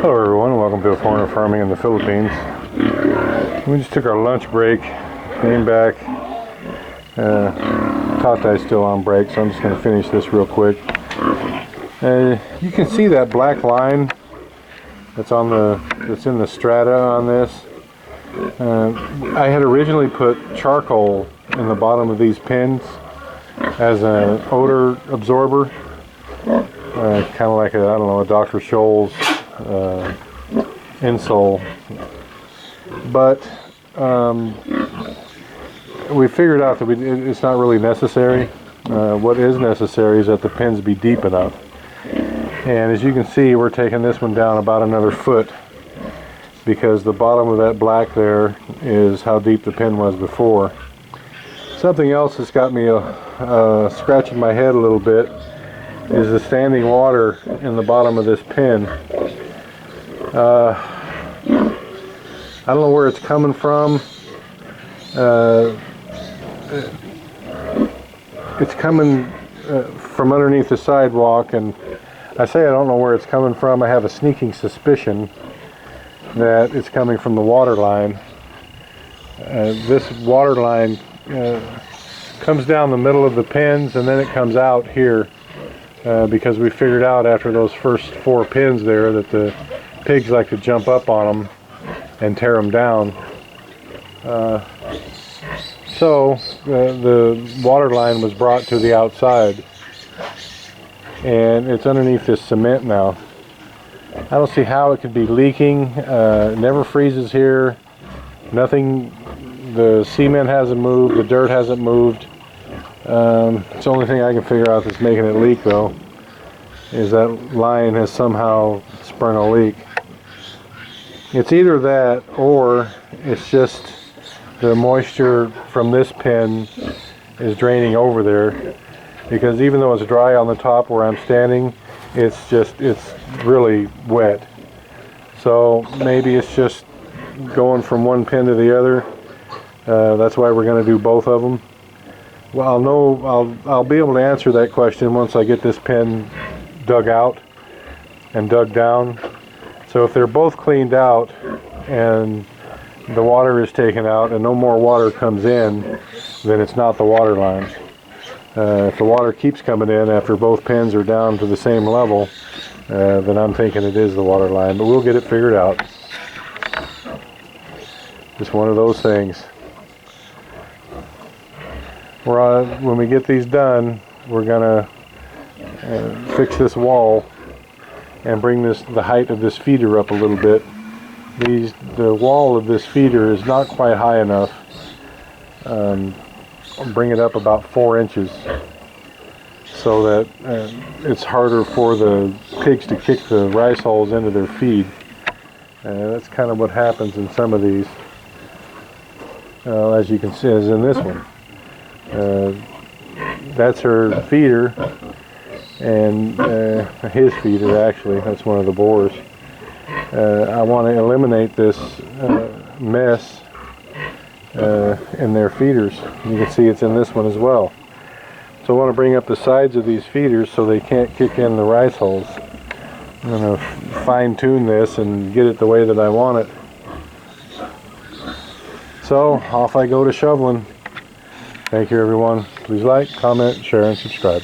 Hello everyone, welcome to Foreigner Farming in the Philippines. We just took our lunch break, came back. Tatai's still on break, so I'm just going to finish this real quick. You can see that black line that's in the strata on this. I had originally put charcoal in the bottom of these pins as an odor absorber, kind of like a Dr. Scholl's insole, but we figured out that it's not really necessary. What is necessary is that the pins be deep enough, and as you can see, we're taking this one down about another foot because the bottom of that black there is how deep the pin was before. Something else that's got me scratching my head a little bit is the standing water in the bottom of this pin. I don't know where it's coming from. It's coming from underneath the sidewalk, and I say I don't know where it's coming from. I have a sneaking suspicion that it's coming from the water line. This water line comes down the middle of the pins, and then it comes out here because we figured out after those first 4 pins there that the pigs like to jump up on them and tear them down. So the water line was brought to the outside, and it's underneath this cement now. I don't see how it could be leaking. It never freezes here. Nothing. The cement hasn't moved. The dirt hasn't moved. It's the only thing I can figure out that's making it leak, though, is that line has somehow sprung a leak. It's either that or it's just the moisture from this pin is draining over there, because even though it's dry on the top where I'm standing, it's really wet. So maybe it's just going from one pin to the other. That's why we're going to do both of them. Well, I'll be able to answer that question once I get this pin dug out and dug down. So if they're both cleaned out and the water is taken out and no more water comes in, then it's not the water line. If the water keeps coming in after both pins are down to the same level, then I'm thinking it is the water line, but we'll get it figured out. Just one of those things. When we get these done, we're gonna fix this wall and bring the height of this feeder up a little bit. The wall of this feeder is not quite high enough. I'll bring it up about 4 inches so that it's harder for the pigs to kick the rice hulls into their feed. That's kind of what happens in some of these. As you can see, as in this one. That's her feeder, and his feeder actually, that's one of the boars. I want to eliminate this mess in their feeders. You can see it's in this one as well. So I want to bring up the sides of these feeders so they can't kick in the rice hulls. I'm going to fine tune this and get it the way that I want it. So off I go to shoveling. Thank you everyone. Please like, comment, share, and subscribe.